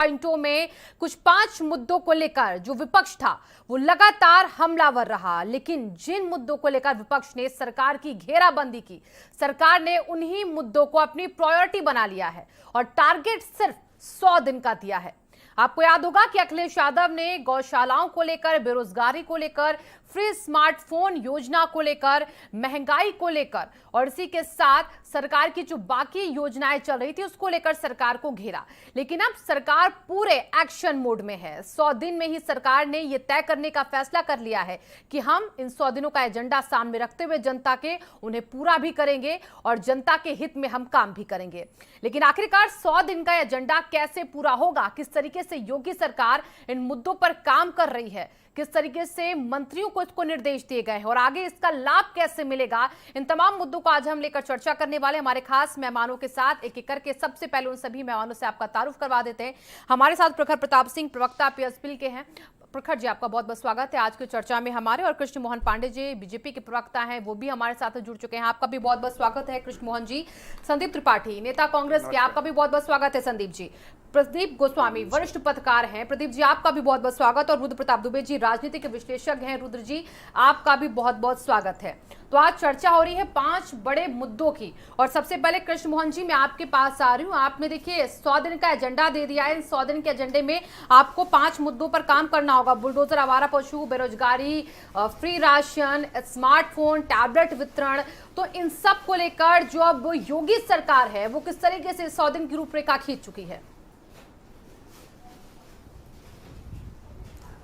पॉइंटों में कुछ 5 मुद्दों को लेकर जो विपक्ष था वो लगातार हमलावर रहा, लेकिन जिन मुद्दों को लेकर विपक्ष ने सरकार की घेराबंदी की, सरकार ने उन्हीं मुद्दों को अपनी प्रायोरिटी बना लिया है और टारगेट सिर्फ 100 दिन का दिया है। आपको याद होगा कि अखिलेश यादव ने गौशालाओं को लेकर, बेरोजगारी को लेकर, फ्री स्मार्टफोन योजना को लेकर, महंगाई को लेकर और इसी के साथ सरकार की जो बाकी योजनाएं चल रही थी उसको लेकर सरकार को घेरा। लेकिन अब सरकार पूरे एक्शन मोड में है। 100 दिन में ही सरकार ने यह तय करने का फैसला कर लिया है कि हम इन 100 दिनों का एजेंडा सामने रखते हुए जनता के उन्हें पूरा भी करेंगे और जनता के हित में हम काम भी करेंगे। लेकिन आखिरकार 100 दिन का एजेंडा कैसे पूरा होगा, किस तरीके से योगी सरकार इन मुद्दों पर काम कर रही है, किस तरीके से मंत्रियों को इसको निर्देश दिए गए हैं और आगे इसका लाभ कैसे मिलेगा, इन तमाम मुद्दों को आज हम लेकर चर्चा करने वाले हमारे खास मेहमानों के साथ एक एक करके। सबसे पहले उन सभी मेहमानों से आपका तारुफ करवा देते हैं। हमारे साथ प्रखर प्रताप सिंह, प्रवक्ता पीएसपी के हैं। प्रखर जी, आपका बहुत बहुत स्वागत है आज की चर्चा में हमारे। और कृष्ण मोहन पांडे जी बीजेपी के प्रवक्ता हैं, वो भी हमारे साथ जुड़ चुके हैं। आपका भी बहुत बहुत स्वागत है कृष्ण मोहन जी। संदीप त्रिपाठी, नेता कांग्रेस के, आपका भी बहुत बहुत स्वागत है संदीप जी। प्रदीप गोस्वामी, वरिष्ठ पत्रकार हैं, प्रदीप जी आपका भी बहुत बहुत स्वागत। और रुद्र प्रताप दुबे जी, राजनीतिक विश्लेषक हैं, रुद्र जी आपका भी बहुत बहुत स्वागत है। तो आज चर्चा हो रही है 5 बड़े मुद्दों की और सबसे पहले कृष्ण मोहन जी मैं आपके पास आ रही हूँ। आपने देखिए 100 दिन का एजेंडा दे दिया है। इन 100 दिन के एजेंडे में आपको 5 मुद्दों पर काम करना होगा। बुलडोजर, आवारा पशु, बेरोजगारी, फ्री राशन, स्मार्टफोन, टैबलेट वितरण। तो इन सब को लेकर जो अब योगी सरकार है वो किस तरीके से 100 दिन की रूपरेखा खींच चुकी है?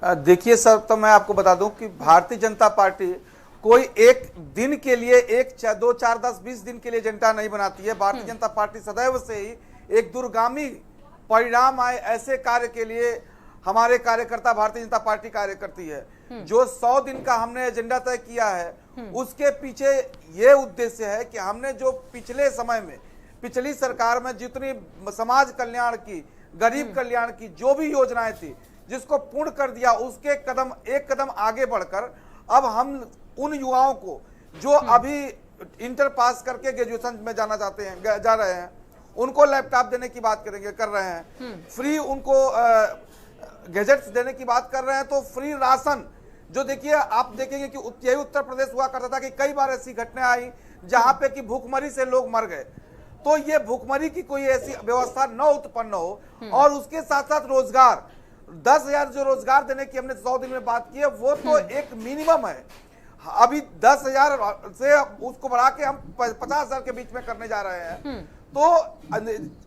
देखिए सर, तो मैं आपको बता दूं कि भारतीय जनता पार्टी कोई एक दिन के लिए, 1, 2, 4, 10, 20 दिन के लिए एजेंडा नहीं बनाती है। भारतीय जनता पार्टी सदैव से ही एक दूरगामी परिणाम आए ऐसे कार्य के लिए हमारे कार्यकर्ता भारतीय जनता पार्टी कार्य करती है। जो 100 दिन का हमने एजेंडा तय किया है उसके पीछे ये उद्देश्य है कि हमने जो पिछले समय में, पिछली सरकार में जितनी समाज कल्याण की, गरीब कल्याण की जो भी योजनाएं थी जिसको पूर्ण कर दिया, उसके एक कदम आगे बढ़कर अब हम उन युवाओं को जो अभी इंटर पास करके ग्रेजुएशन में जाना चाहते हैं, जा रहे हैं, उनको लैपटॉप देने की बात कर रहे हैं, फ्री उनको गैजेट्स देने की बात कर रहे हैं। तो फ्री राशन जो देखिए, आप देखेंगे कि यही उत्तर प्रदेश हुआ करता था कि कई बार ऐसी घटनाएं आई जहां पे कि भूखमरी से लोग मर गए। तो ये भूखमरी की कोई ऐसी व्यवस्था न उत्पन्न हो और उसके साथ साथ रोजगार, 10,000 जो रोजगार देने की हमने 100 दिन में बात की है वो तो एक मिनिमम है। अभी 10,000 से उसको बढ़ा के हम 50,000 के बीच में करने जा रहे हैं। तो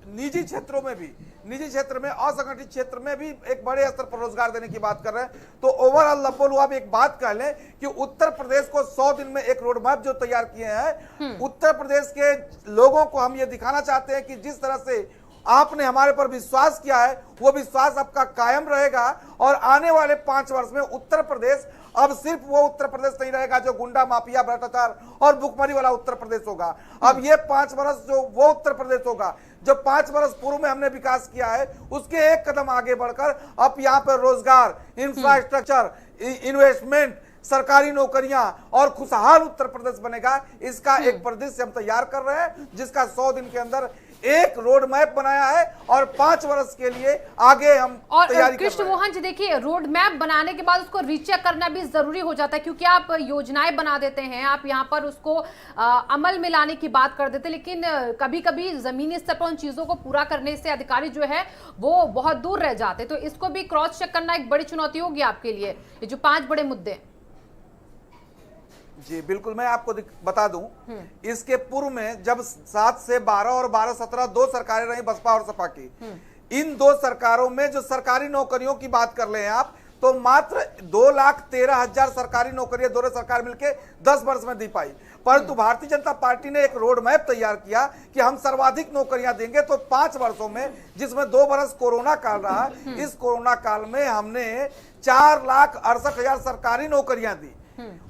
निजी क्षेत्रों में भी, निजी क्षेत्र में, असंगठित क्षेत्र में भी एक बड़े स्तर पर रोजगार देने की बात कर रहे हैं। तो ओवरऑल लपोलू आप एक बात कह लें कि उत्तर प्रदेश को 100 दिन में एक रोड मैप जो तैयार किए हैं, उत्तर प्रदेश के लोगों को हम ये दिखाना चाहते हैं कि जिस तरह से आपने हमारे पर विश्वास किया है वो विश्वास आपका कायम रहेगा और आने वाले 5 वर्ष में उत्तर प्रदेश अब सिर्फ वो उत्तर प्रदेश नहीं रहेगा जो गुंडा, माफिया, भ्रष्टाचार और भुखमरी वाला उत्तर प्रदेश होगा। अब ये 5 वर्ष जो वो उत्तर प्रदेश होगा जो 5 वर्ष पूर्व में हमने विकास किया है उसके एक कदम आगे बढ़कर अब यहाँ पर रोजगार, इंफ्रास्ट्रक्चर, इन्वेस्टमेंट, सरकारी नौकरियां और खुशहाल उत्तर प्रदेश बनेगा। इसका एक परिदृश्य हम तैयार कर रहे हैं जिसका 100 दिन के अंदर एक रोड मैप बनाया है और 5 वर्ष के लिए आगे हम तैयारी कर रहे हैं। कृष्ण मोहन जी देखिए, रोड मैप बनाने के बाद उसको रीचेक करना भी जरूरी हो जाता है क्योंकि आप योजनाएं बना देते हैं, आप यहाँ पर उसको अमल में लाने की बात कर देते हैं, लेकिन कभी कभी जमीनी स्तर पर उन चीजों को पूरा करने से अधिकारी जो है वो बहुत दूर रह जाते। तो इसको भी क्रॉस चेक करना एक बड़ी चुनौती होगी आपके लिए, ये जो 5 बड़े मुद्दे। जी बिल्कुल, मैं आपको बता दूं, इसके पूर्व में जब 7 से 12 और 12 17 2 सरकारें रही, बसपा और सपा की, इन 2 सरकारों में जो सरकारी नौकरियों की बात कर ले हैं आप, तो मात्र 2,13,000 सरकारी नौकरियां दोनों सरकार मिलकर 10 वर्ष में दी पाई। परंतु भारतीय जनता पार्टी ने एक रोड मैप तैयार किया कि हम सर्वाधिक नौकरियां देंगे। तो 5 वर्षों में, जिसमें 2 वर्ष कोरोना काल रहा, इस कोरोना काल में हमने 4,68,000 सरकारी नौकरियां दी।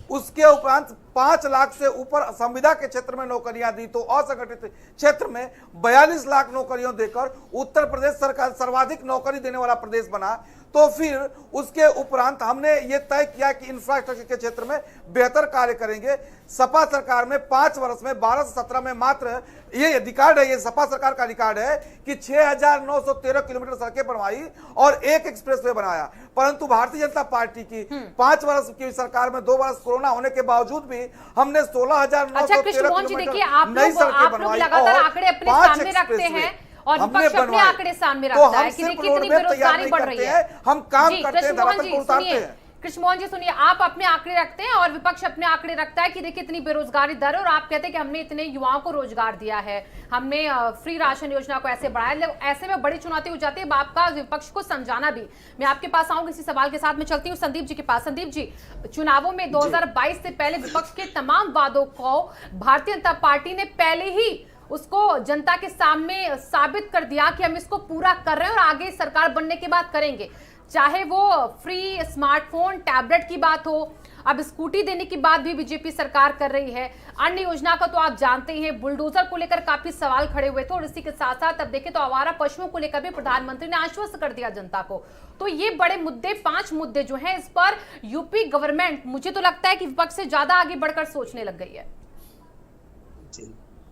उसके उपरांत 5 लाख से ऊपर संविदा के क्षेत्र में नौकरियां दी, तो असंगठित क्षेत्र में 42 लाख नौकरियों देकर उत्तर प्रदेश सरकार सर्वाधिक नौकरी देने वाला प्रदेश बना। तो फिर उसके उपरांत हमने ये तय किया कि इंफ्रास्ट्रक्चर के क्षेत्र में बेहतर कार्य करेंगे। सपा सरकार में 5 वर्ष में 12 से 17 में मात्र ये रिकॉर्ड है, ये सपा सरकार का रिकॉर्ड है कि 6,913 किलोमीटर सड़कें बनवाई और 1 एक्सप्रेसवे बनाया। परंतु भारतीय जनता पार्टी की 5 वर्ष की सरकार में 2 वर्ष कोरोना होने के बावजूद भी हमने 16,913 किलोमीटर नई सड़कें बनवाई लगातार आंकड़े अपने सामने रखते हैं और विपक्ष अपने आंकड़े सामने रखता है कि देखिए कितनी बेरोजगारी बढ़ रही है। हम काम करते हैं, धरातल को उतारते हैं। कृष्णमोहन जी सुनिए, आप अपने आंकड़े रखते हैं और विपक्ष अपने आंकड़े रखता है कि देखिए इतनी बेरोजगारी दर है और आप कहते हैं कि हमने इतने युवाओं को रोजगार दिया है, हमने फ्री राशन योजना को ऐसे बढ़ाया। ऐसे में बड़ी चुनौती हो जाती है आपका विपक्ष को समझाना भी। मैं आपके पास आऊंगी, इसी सवाल के साथ में चलती हूँ संदीप जी के पास। संदीप जी, चुनावों में 2022 से पहले विपक्ष के तमाम वादों को भारतीय जनता पार्टी ने पहले ही उसको जनता के सामने साबित कर दिया कि हम इसको पूरा कर रहे हैं और आगे सरकार बनने के बाद करेंगे। चाहे वो फ्री स्मार्टफोन, टैबलेट की बात हो, अब स्कूटी देने की बात भी बीजेपी सरकार कर रही है। अन्य योजना का तो आप जानते ही हैं, बुलडोजर को लेकर काफी सवाल खड़े हुए थे और इसी के साथ साथ अब देखें तो आवारा पशुओं को लेकर भी प्रधानमंत्री ने आश्वस्त कर दिया जनता को। तो ये बड़े मुद्दे, 5 मुद्दे जो हैं, इस पर यूपी गवर्नमेंट मुझे तो लगता है कि विपक्ष से ज्यादा आगे बढ़कर सोचने लग गई है।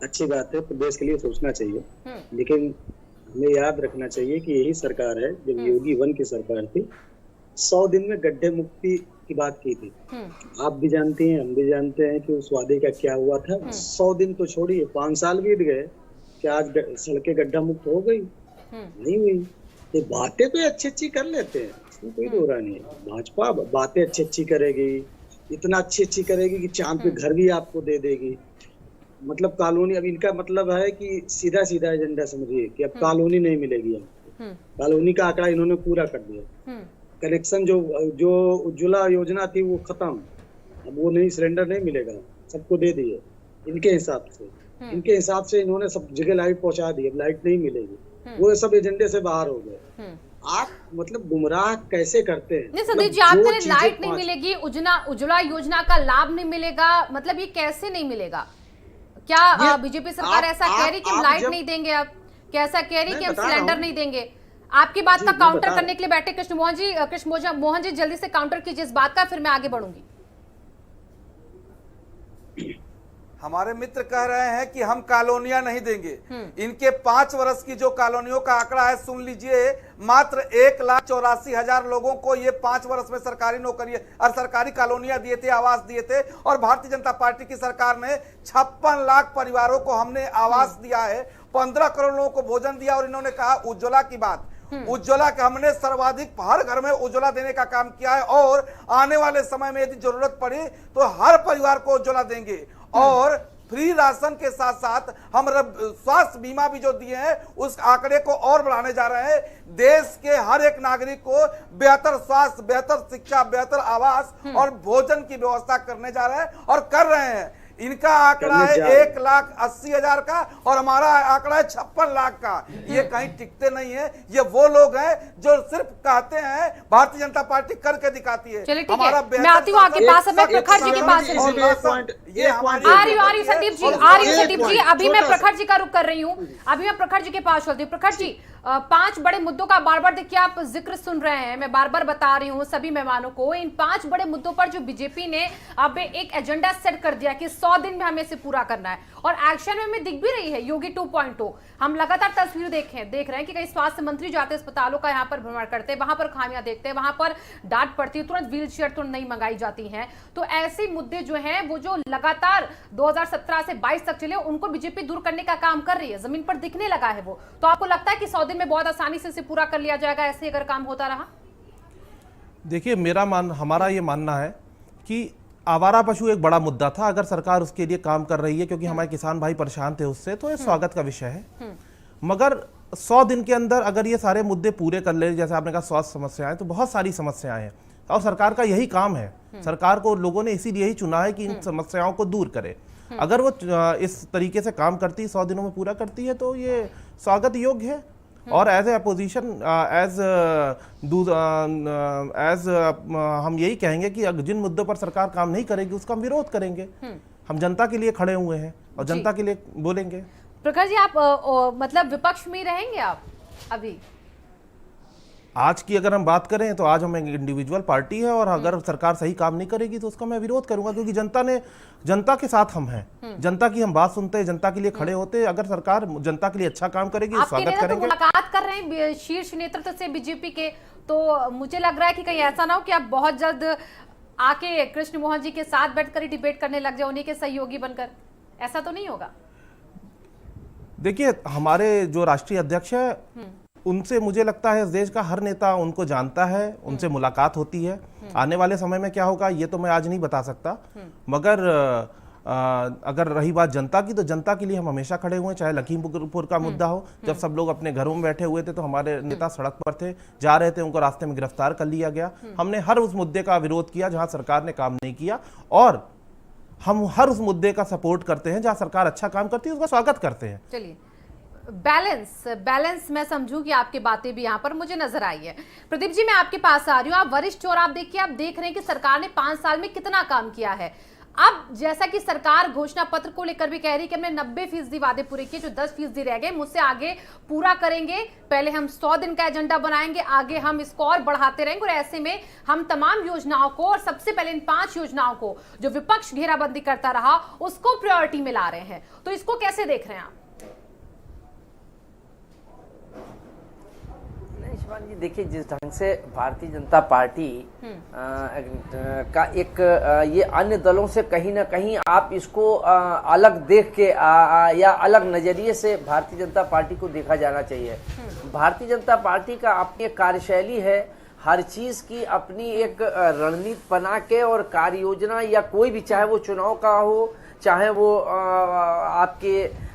अच्छी बात है, प्रदेश के लिए सोचना चाहिए, लेकिन हमें याद रखना चाहिए कि यही सरकार है, जब योगी 1 की सरकार थी, 100 दिन में गड्ढे मुक्ति की बात की थी। आप भी जानते हैं, हम भी जानते हैं कि उस वादे का क्या हुआ था। 100 दिन तो छोड़िए, 5 साल बीत गए, क्या आज सड़कें गड्ढा मुक्त हो गई? नहीं हुई। तो बातें तो अच्छी अच्छी कर लेते हैं, इसमें कोई दो राय नहीं है। भाजपा बातें अच्छी अच्छी करेगी, इतना अच्छी करेगी कि चांद पे घर भी आपको दे देगी। मतलब कॉलोनी, अब इनका मतलब है कि सीधा सीधा एजेंडा समझिए कि अब कॉलोनी नहीं मिलेगी हमको। कॉलोनी का आंकड़ा इन्होंने पूरा कर दिया। कनेक्शन जो उज्ज्वला योजना थी वो खत्म, अब वो नहीं, सिलेंडर नहीं मिलेगा, सबको दे दिए इनके हिसाब से। इनके हिसाब से इन्होंने सब जगह लाइट पहुंचा दी, अब लाइट नहीं मिलेगी, वो सब एजेंडे से बाहर हो गए। आप मतलब गुमराह कैसे करते हैं? नहीं संदीप जी, आप कह रहे लाइट नहीं मिलेगी, उज्ज्वला योजना का लाभ नहीं मिलेगा, मतलब ये कैसे नहीं मिलेगा? क्या बीजेपी सरकार ऐसा कह रही कि हम लाइट नहीं देंगे? अब क्या ऐसा कह रही कि हम सिलेंडर नहीं देंगे? आपकी बात का काउंटर करने के लिए बैठे कृष्णमोहन जी, जल्दी से काउंटर कीजिए इस बात का, फिर मैं आगे बढ़ूंगी। हमारे मित्र कह रहे हैं कि हम कॉलोनियां नहीं देंगे। इनके 5 वर्ष की जो कॉलोनियों का आंकड़ा है, सुन लीजिए, मात्र 1,84,000 लोगों को ये 5 वर्ष में सरकारी नौकरी और सरकारी कॉलोनियां दिए थे, आवास दिए थे। और भारतीय जनता पार्टी की सरकार ने 56 लाख परिवारों को हमने आवास दिया है, 15 करोड़ लोगों को भोजन दिया। और इन्होंने कहा उज्ज्वला की बात, उज्ज्वला के हमने सर्वाधिक हर घर में उज्ज्वला देने का काम किया है और आने वाले समय में यदि जरूरत पड़ी तो हर परिवार को उज्ज्वला देंगे। और फ्री राशन के साथ साथ हम स्वास्थ्य बीमा भी जो दिए हैं उस आंकड़े को और बढ़ाने जा रहे हैं। देश के हर एक नागरिक को बेहतर स्वास्थ्य, बेहतर शिक्षा, बेहतर आवास और भोजन की व्यवस्था करने जा रहे हैं और कर रहे हैं। इनका आंकड़ा है 1,80,000 का और हमारा आंकड़ा है 56 लाख का। ये कहीं टिकते नहीं है। ये वो लोग हैं जो सिर्फ कहते हैं भारतीय जनता पार्टी करके दिखाती है। चलिए ठीक है, मैं आती हूँ आपके पास, मैं प्रखर जी के पास आ रही हूँ। संदीप जी, अभी मैं प्रखर जी का रुख कर रही हूँ, अभी मैं प्रखर जी के पास चलती हूँ। प्रखर जी, 5 बड़े मुद्दों का बार बार देखिए आप जिक्र सुन रहे हैं, मैं बार बार बता रही हूँ सभी मेहमानों को, इन 5 बड़े मुद्दों पर जो बीजेपी ने अब एक एजेंडा सेट कर दिया कि 100 दिन में हमें इसे पूरा करना है और एक्शन में हमें दिख भी रही है योगी 2.0। हम लगातार तस्वीर देख रहे हैं कि कई स्वास्थ्य मंत्री जाते हैं अस्पतालों का, यहाँ पर भ्रमण करते हैं, वहां पर खामियां देखते हैं, वहां पर डांट पड़ती है, तुरंत व्हील चेयर तुरंत नहीं मंगाई जाती हैं। तो ऐसे मुद्दे जो हैं वो जो लगातार 2017 से 22 तक चले, उनको बीजेपी दूर करने का काम कर रही है, जमीन पर दिखने लगा है वो। तो आपको लगता है कि 100 दिन में बहुत आसानी से इसे पूरा कर लिया जाएगा ऐसे अगर काम होता रहा? देखिए, हमारा ये मानना है कि आवारा पशु एक बड़ा मुद्दा था, अगर सरकार उसके लिए काम कर रही है, क्योंकि हमारे किसान भाई परेशान थे उससे, तो ये स्वागत का विषय है। मगर 100 दिन के अंदर अगर ये सारे मुद्दे पूरे कर ले, जैसे आपने कहा स्वास्थ्य समस्याएं, तो बहुत सारी समस्याएं हैं और सरकार का यही काम है। सरकार को लोगों ने इसीलिए ही चुना है कि इन समस्याओं को दूर करे। अगर वो इस तरीके से काम करती, 100 दिनों में पूरा करती है, तो ये स्वागत योग्य है। और एज ए अपोजिशन एज हम यही कहेंगे कि जिन मुद्दों पर सरकार काम नहीं करेगी उसका हम विरोध करेंगे। हम जनता के लिए खड़े हुए हैं और जनता के लिए बोलेंगे। प्रखर जी, आप मतलब विपक्ष में ही रहेंगे आप अभी? आज की अगर हम बात करें तो आज हम एक इंडिविजुअल पार्टी है और अगर सरकार सही काम नहीं करेगी तो उसका मैं विरोध करूंगा, क्योंकि जनता के साथ हम हैं। जनता की हम बात सुनते हैं, जनता के लिए खड़े होते हैं। अगर सरकार जनता के लिए अच्छा काम करेगी स्वागत करेंगे। मुलाकात कर रहे हैं शीर्ष नेतृत्व से बीजेपी के, तो मुझे लग रहा है कि कहीं ऐसा ना हो कि आप बहुत जल्द आके कृष्ण मोहन जी के साथ बैठकर ही डिबेट करने लग जाए, उन्हीं के सहयोगी बनकर। ऐसा तो नहीं होगा? देखिए, हमारे जो राष्ट्रीय अध्यक्ष है उनसे मुझे लगता है इस देश का हर नेता उनको जानता है, उनसे मुलाकात होती है। आने वाले समय में क्या होगा ये तो मैं आज नहीं बता सकता, मगर अगर रही बात जनता की, तो जनता के लिए हम हमेशा खड़े हुए हैं। चाहे लखीमपुर का मुद्दा हो, जब सब लोग अपने घरों में बैठे हुए थे तो हमारे नेता सड़क पर थे, जा रहे थे, उनको रास्ते में गिरफ्तार कर लिया गया। हमने हर उस मुद्दे का विरोध किया जहां सरकार ने काम नहीं किया, और हम हर उस मुद्दे का सपोर्ट करते हैं जहां सरकार अच्छा काम करती है, उसका स्वागत करते हैं। चलिए, बैलेंस मैं समझूं कि आपकी बातें भी यहां पर मुझे नजर आई है। प्रदीप जी, मैं आपके पास आ रही हूं। आप वरिष्ठ और आप देख रहे हैं कि सरकार ने 5 साल में कितना काम किया है। अब जैसा कि सरकार घोषणा पत्र को लेकर भी कह रही है कि हमने 90% वादे पूरे किए, जो 10% रह गए मुझसे आगे पूरा करेंगे। पहले हम 100 दिन का एजेंडा बनाएंगे, आगे हम इसको और बढ़ाते रहेंगे, और ऐसे में हम तमाम योजनाओं को, और सबसे पहले इन 5 योजनाओं को जो विपक्ष घेराबंदी करता रहा उसको प्रायोरिटी में ला रहे हैं। तो इसको कैसे देख रहे हैं आप? शिवानी जी, देखिए, जिस ढंग से भारतीय जनता पार्टी का एक ये अन्य दलों से कहीं ना कहीं आप इसको अलग देख के या अलग नजरिए से भारतीय जनता पार्टी को देखा जाना चाहिए। भारतीय जनता पार्टी का अपनी एक कार्यशैली है, हर चीज की अपनी एक रणनीति बना के और कार्य योजना, या कोई भी, चाहे वो चुनाव का हो, चाहे वो आपके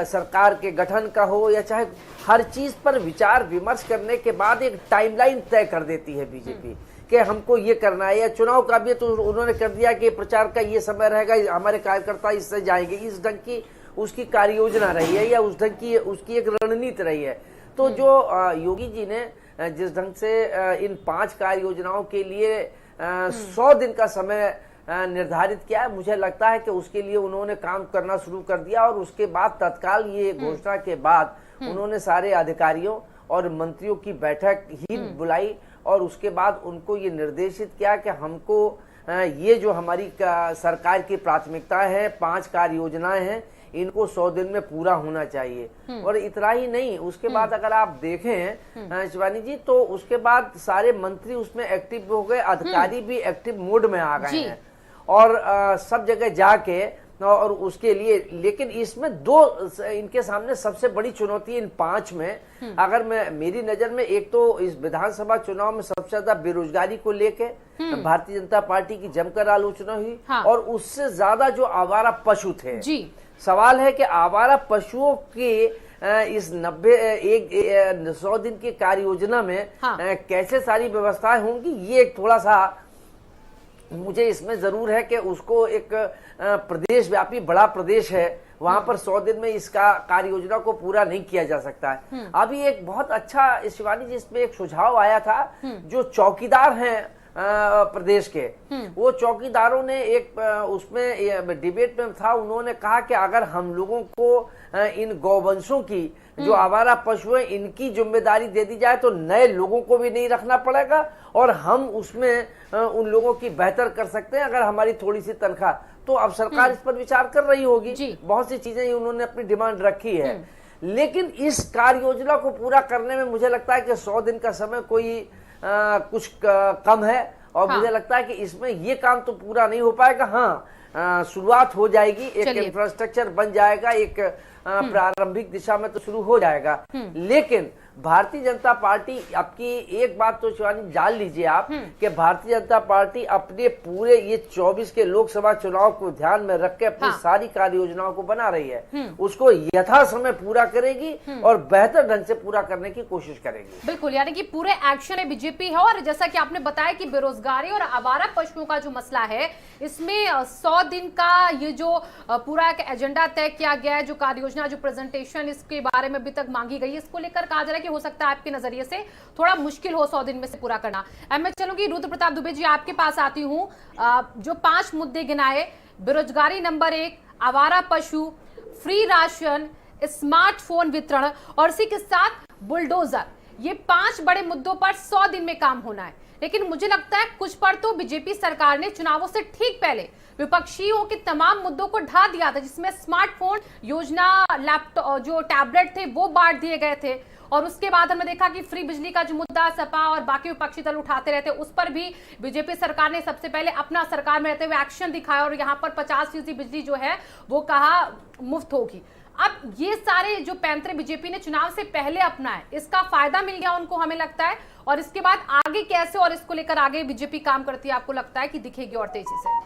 सरकार के गठन का हो, या चाहे हर चीज पर विचार विमर्श करने के बाद एक टाइमलाइन तय कर देती है बीजेपी कि हमको ये करना है। या चुनाव का भी तो उन्होंने कर दिया कि प्रचार का ये समय रहेगा, हमारे कार्यकर्ता इससे जाएंगे, इस ढंग की उसकी कार्य योजना रही है, या उस ढंग की उसकी एक रणनीति रही है। तो जो योगी जी ने जिस ढंग से इन 5 कार्य योजनाओं के लिए 100 दिन का समय निर्धारित किया है, मुझे लगता है कि उसके लिए उन्होंने काम करना शुरू कर दिया। और उसके बाद तत्काल ये घोषणा के बाद उन्होंने सारे अधिकारियों और मंत्रियों की बैठक ही बुलाई, और उसके बाद उनको ये निर्देशित किया कि हमको ये जो हमारी सरकार की प्राथमिकता है, 5 कार्य योजनाएं हैं, इनको 100 दिन में पूरा होना चाहिए। और इतना ही नहीं, उसके बाद अगर आप देखें शिवानी जी, तो उसके बाद सारे मंत्री उसमें एक्टिव हो गए, अधिकारी भी एक्टिव मोड में आ गए हैं, और सब जगह जाके, और उसके लिए, लेकिन इसमें 2 इनके सामने सबसे बड़ी चुनौती इन 5 में, अगर मेरी नजर में, एक तो इस विधानसभा चुनाव में सबसे ज्यादा बेरोजगारी को लेके भारतीय जनता पार्टी की जमकर आलोचना हुई। हाँ। और उससे ज्यादा जो आवारा पशु थे जी। सवाल है कि आवारा पशुओं के इस 100 दिन की कार्य योजना में हाँ। कैसे सारी व्यवस्थाएं होंगी, ये एक थोड़ा सा मुझे इसमें जरूर है कि उसको एक प्रदेश व्यापी बड़ा प्रदेश है, वहां पर 100 दिन में इसका कार्य योजना को पूरा नहीं किया जा सकता है। अभी एक बहुत अच्छा शिवानी जी इसमें एक सुझाव आया था, जो चौकीदार हैं प्रदेश के, वो चौकीदारों ने एक उसमें डिबेट में था, उन्होंने कहा कि अगर हम लोगों को इन गौवंशों की जो आवारा पशु है इनकी जिम्मेदारी दे दी जाए तो नए लोगों को भी नहीं रखना पड़ेगा, और हम उसमें उन लोगों की बेहतर कर सकते हैं अगर हमारी थोड़ी सी तनख्वाह। तो अब सरकार इस पर विचार कर रही होगी, बहुत सी चीजें उन्होंने अपनी डिमांड रखी है। लेकिन इस कार्य योजना को पूरा करने में मुझे लगता है कि 100 दिन का समय कोई कुछ कम है, और मुझे लगता है कि इसमें ये काम तो पूरा नहीं हो पाएगा। हाँ, शुरुआत हो जाएगी, एक इंफ्रास्ट्रक्चर बन जाएगा, एक प्रारंभिक दिशा में तो शुरू हो जाएगा, लेकिन भारतीय जनता पार्टी आपकी एक बात तो शिवानी जान लीजिए आप कि भारतीय जनता पार्टी अपने पूरे ये 24 के लोकसभा चुनाव को ध्यान में रख के अपनी सारी कार्य योजनाओं को बना रही है, उसको यथा समय पूरा करेगी और बेहतर ढंग से पूरा करने की कोशिश करेगी। बिल्कुल, यानी कि पूरे एक्शन में बीजेपी है। और जैसा कि आपने बताया कि बेरोजगारी और आवारा पशुओं का जो मसला है, इसमें 100 दिन का ये जो पूरा एक एजेंडा तय किया गया है, जो कार्य योजना, जो प्रेजेंटेशन इसके बारे में अभी तक मांगी गई है, इसको लेकर कहा जा रहा है कि हो सकता है आपके नजरिए से थोड़ा मुश्किल हो 100 दिन में से पूरा करना। अब मैं चलूंगी रुद्र प्रताप दुबे जी, आपके पास आती हूं। जो 5 मुद्दे गिनाए, बेरोजगारी नंबर 1, आवारा पशु, फ्री राशन, स्मार्टफोन वितरण और इसी के साथ बुलडोजर, ये 5 बड़े मुद्दों पर 100 दिन में काम होना है। लेकिन मुझे लगता है कुछ पर तो बीजेपी सरकार ने चुनावों से ठीक पहले विपक्षियों के तमाम मुद्दों को ढा दिया था, जिसमें स्मार्टफोन योजना, लैपटॉप, जो टैबलेट थे वो बांट दिए गए थे। और उसके बाद हमने देखा कि फ्री बिजली का जो मुद्दा सपा और बाकी विपक्षी दल उठाते रहते, उस पर भी बीजेपी सरकार ने सबसे पहले अपना सरकार में रहते हुए एक्शन दिखाया और यहाँ पर 50% बिजली जो है वो कहा मुफ्त होगी। अब ये सारे जो पैंतरे बीजेपी ने चुनाव से पहले अपनाए, इसका फायदा मिल गया उनको, हमें लगता है। और इसके बाद आगे कैसे और इसको लेकर आगे बीजेपी काम करती है, आपको लगता है कि दिखेगी और तेजी से?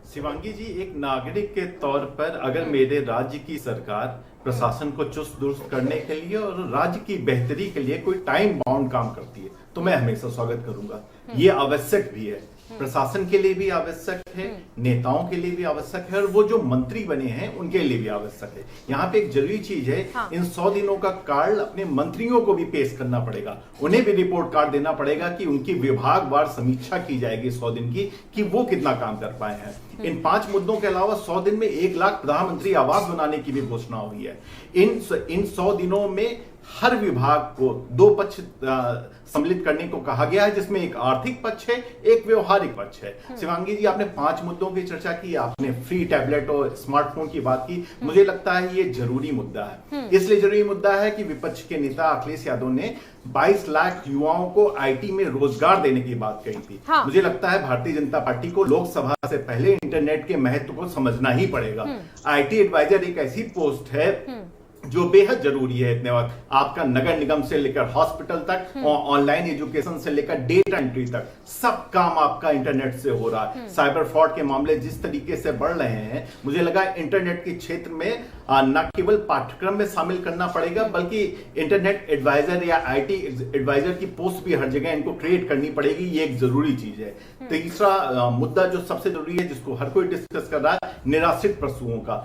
शिवांगी जी, एक नागरिक के तौर पर अगर मेरे राज्य की सरकार प्रशासन को चुस्त दुरुस्त करने के लिए और राज्य की बेहतरी के लिए कोई टाइम बाउंड काम करती है तो मैं हमेशा स्वागत करूंगा। ये आवश्यक भी है, प्रशासन के लिए भी आवश्यक है, नेताओं के लिए भी आवश्यक है और वो जो मंत्री बने हैं उनके लिए भी आवश्यक है। यहाँ पे एक जरूरी चीज है, इन 100 दिनों का कार्ड अपने मंत्रियों को भी पेश करना पड़ेगा, उन्हें भी रिपोर्ट कार्ड देना पड़ेगा कि उनकी विभागवार समीक्षा की जाएगी 100 दिन की कि वो कितना काम कर पाए हैं। इन 5 मुद्दों के अलावा 100 दिन में 1 लाख प्रधानमंत्री आवास बनाने की भी घोषणा हुई है। इन 100 दिनों में हर विभाग को 2 पक्ष सम्मिलित करने को कहा गया है, जिसमें एक आर्थिक पक्ष है, एक व्यवहारिक पक्ष है। शिवांगी जी, आपने 5 मुद्दों की चर्चा की, आपने फ्री टैबलेट और स्मार्टफोन की बात की। मुझे लगता है ये जरूरी मुद्दा है। इसलिए जरूरी मुद्दा है कि विपक्ष के नेता अखिलेश यादव ने 22 लाख युवाओं को आईटी में रोजगार देने की बात कही थी। मुझे लगता है भारतीय जनता पार्टी को लोकसभा से पहले इंटरनेट के महत्व को समझना ही पड़ेगा। आईटी एडवाइजर एक ऐसी पोस्ट है जो बेहद जरूरी है इतने वक्त। आपका नगर निगम से लेकर हॉस्पिटल तक और ऑनलाइन एजुकेशन से लेकर डेटा एंट्री तक सब काम आपका इंटरनेट से हो रहा है। साइबर फ्रॉड के मामले जिस तरीके से बढ़ रहे हैं, मुझे लगा इंटरनेट के क्षेत्र में न केवल पाठ्यक्रम में शामिल करना पड़ेगा बल्कि इंटरनेट एडवाइजर या आईटी एडवाइजर की पोस्ट भी हर जगह इनको क्रिएट करनी पड़ेगी। ये एक जरूरी चीज है। तीसरा मुद्दा जो सबसे जरूरी है, जिसको हर कोई डिस्कस कर रहा है, निराश्रित पशुओं का।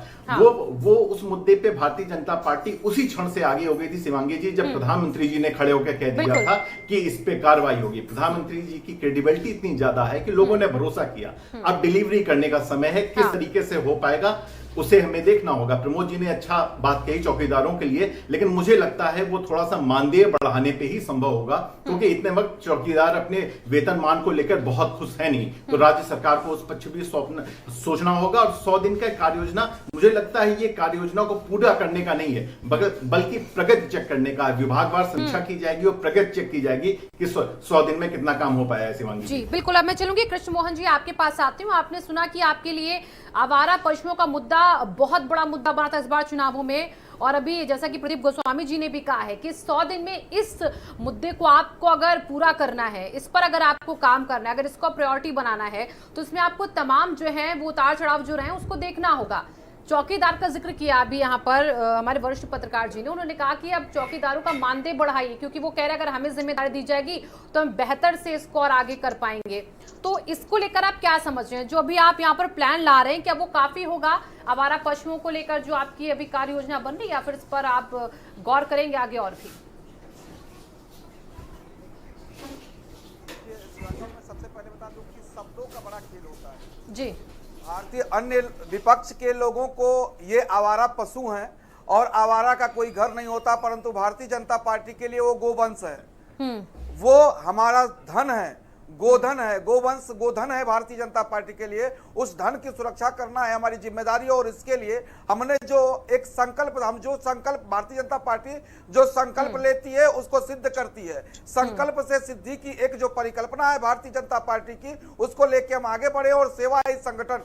वो उस मुद्दे पे भारतीय जनता पार्टी उसी क्षण से आगे हो गई थी शिवांगी जी, जब प्रधानमंत्री जी ने खड़े होकर कह दिया था कि इस पे कार्रवाई होगी। प्रधानमंत्री जी की क्रेडिबिलिटी इतनी ज्यादा है कि लोगों ने भरोसा किया। अब डिलीवरी करने का समय है, किस तरीके से हो पाएगा उसे हमें देखना होगा। प्रमोद जी ने अच्छा बात कही चौकीदारों के लिए, लेकिन मुझे लगता है वो थोड़ा सा मानदेय बढ़ाने पे ही संभव होगा, क्योंकि इतने वक्त चौकीदार अपने वेतन मान को लेकर बहुत खुश है नहीं। तो राज्य सरकार को उस पक्ष भी सोचना होगा। और 100 दिन का कार्य योजना, मुझे लगता है ये कार्य योजना को पूरा करने का नहीं है बल्कि प्रगति चेक करने का। विभागवार समीक्षा की जाएगी और प्रगति चेक की जाएगी कि 100 दिन में कितना काम हो पाया है। शिवांगी जी बिल्कुल। अब मैं चलूंगी कृष्ण मोहन जी, आपके पास आती हूँ। आपने सुना कि आपके लिए आवारा पशुओं का मुद्दा बहुत बड़ा मुद्दा बना था इस बार चुनावों में, और अभी जैसा कि प्रदीप गोस्वामी जी ने भी कहा है कि 100 दिन में इस मुद्दे को आपको अगर पूरा करना है, इस पर अगर आपको काम करना है, अगर इसको प्रायोरिटी बनाना है, तो इसमें आपको तमाम जो है वो उतार चढ़ाव जो रहे उसको देखना होगा। चौकीदार का जिक्र किया अभी यहाँ पर हमारे वरिष्ठ पत्रकार जी ने, उन्होंने कहा कि अब चौकीदारों का मानदेय बढ़ाइए, क्योंकि वो कह रहे हैं अगर हमें जिम्मेदारी दी जाएगी तो हम बेहतर से इसको और आगे कर पाएंगे। तो इसको लेकर आप क्या समझ रहे हैं, जो अभी आप यहाँ पर प्लान ला रहे हैं, क्या वो काफी होगा आवारा पशुओं को लेकर जो आपकी अभी कार्य योजना बन रही है, या फिर इस पर आप गौर करेंगे आगे और भी? सबसे पहले बता दूं कि शब्दों का बड़ा खेल होता है जी। भारतीय अन्य विपक्ष के लोगों को ये आवारा पशु हैं और आवारा का कोई घर नहीं होता, परंतु भारतीय जनता पार्टी के लिए वो गोवंश है, वो हमारा धन है, गोधन है, गोवंश गोधन है। भारतीय जनता पार्टी के लिए उस धन की सुरक्षा करना है हमारी जिम्मेदारी, और इसके लिए हमने जो एक संकल्प, भारतीय जनता पार्टी जो संकल्प लेती है उसको सिद्ध करती है। संकल्प से सिद्धि की एक जो परिकल्पना है भारतीय जनता पार्टी की, उसको लेके हम आगे बढ़े और सेवा ही संगठन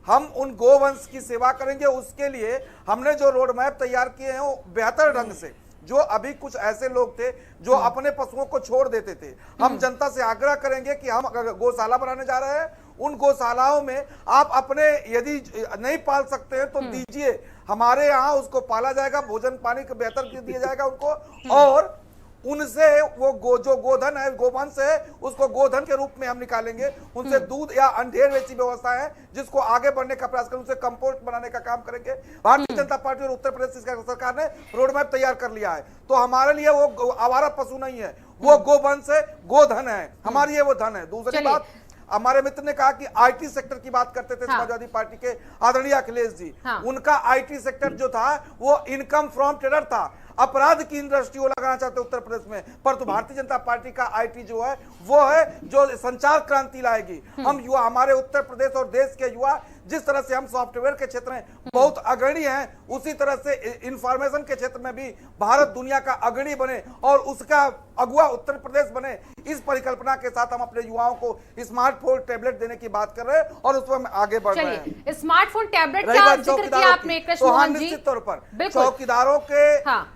हम उन गोवंश की सेवा करेंगे। उसके लिए हमने जो रोड मैप तैयार किए हैं वो बेहतर ढंग से, जो अभी कुछ ऐसे लोग थे जो अपने पशुओं को छोड़ देते थे, हम जनता से आग्रह करेंगे कि हम अगर गौशाला बनाने जा रहे हैं, उन गौशालाओं में आप अपने यदि नहीं पाल सकते हैं तो दीजिए, हमारे यहाँ उसको पाला जाएगा, भोजन पानी का बेहतर दिया जाएगा उनको, और उनसे वो जो गोधन है, गोवंश है, उसको गोधन के रूप में हम निकालेंगे, उनसे दूध या अंधेर जैसी व्यवस्था है जिसको आगे बढ़ने का प्रयास करें, उनसे कंपोस्ट बनाने का काम करेंगे। भारतीय जनता पार्टी और उत्तर प्रदेश सरकार ने रोड मैप तैयार कर लिया है, तो हमारे लिए वो आवारा पशु नहीं है, वो गोवंश है, गोधन है, हमारी ये वो धन है। दूसरी बात, हमारे मित्र ने कहा कि आईटी सेक्टर की बात करते थे समाजवादी पार्टी के आदरणीय अखिलेश जी, उनका आईटी सेक्टर जो था वो इनकम फ्रॉम टेरर था, अपराध की इंडस्ट्री वो लगाना चाहते उत्तर प्रदेश में, पर तो भारतीय जनता पार्टी का आईटी जो है वो है जो संचार क्रांति लाएगी। हम युवा, हमारे उत्तर प्रदेश और देश के युवा जिस तरह से हम सॉफ्टवेयर के क्षेत्र में बहुत अग्रणी हैं, उसी तरह से इंफॉर्मेशन के क्षेत्र में भी भारत दुनिया का अग्रणी बने और उसका अगुआ उत्तर प्रदेश बने, इस परिकल्पना के साथ हम अपने युवाओं को स्मार्टफोन टैबलेट देने की बात कर रहे हैं और उस पर हम आगे बढ़ रहे हैं। स्मार्टफोन टैबलेट का जिक्र किया आपने कृष्ण मोहन जी, निश्चित तौर पर चौकीदारों के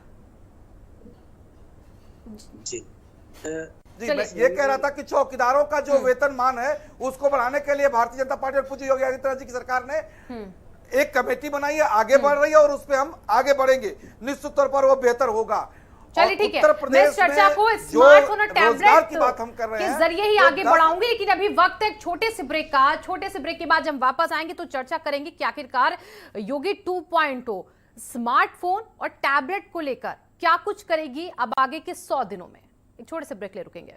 जी मैं ये कह रहा था कि चौकीदारों का जो वेतनमान है उसको बढ़ाने के लिए भारतीय जनता पार्टी और पूज्य योगी आदित्यनाथ जी की सरकार ने एक कमेटी बनाई है, आगे बढ़ रही है और उस पर हम आगे बढ़ेंगे, निश्चित तौर पर वो बेहतर होगा। चलिए ठीक है, उत्तर प्रदेश मैं चर्चा को स्मार्टफोन और टैबलेट की बात हम कर रहे हैं के जरिए ही आगे बढ़ाऊंगी, लेकिन अभी वक्त है एक छोटे से ब्रेक का। छोटे से ब्रेक के बाद जब वापस आएंगे तो चर्चा करेंगे कि आखिरकार योगी 2.0 स्मार्टफोन और टैबलेट को लेकर क्या कुछ करेगी अब आगे के 100 दिनों में। एक छोटे से ब्रेक ले रुकेंगे।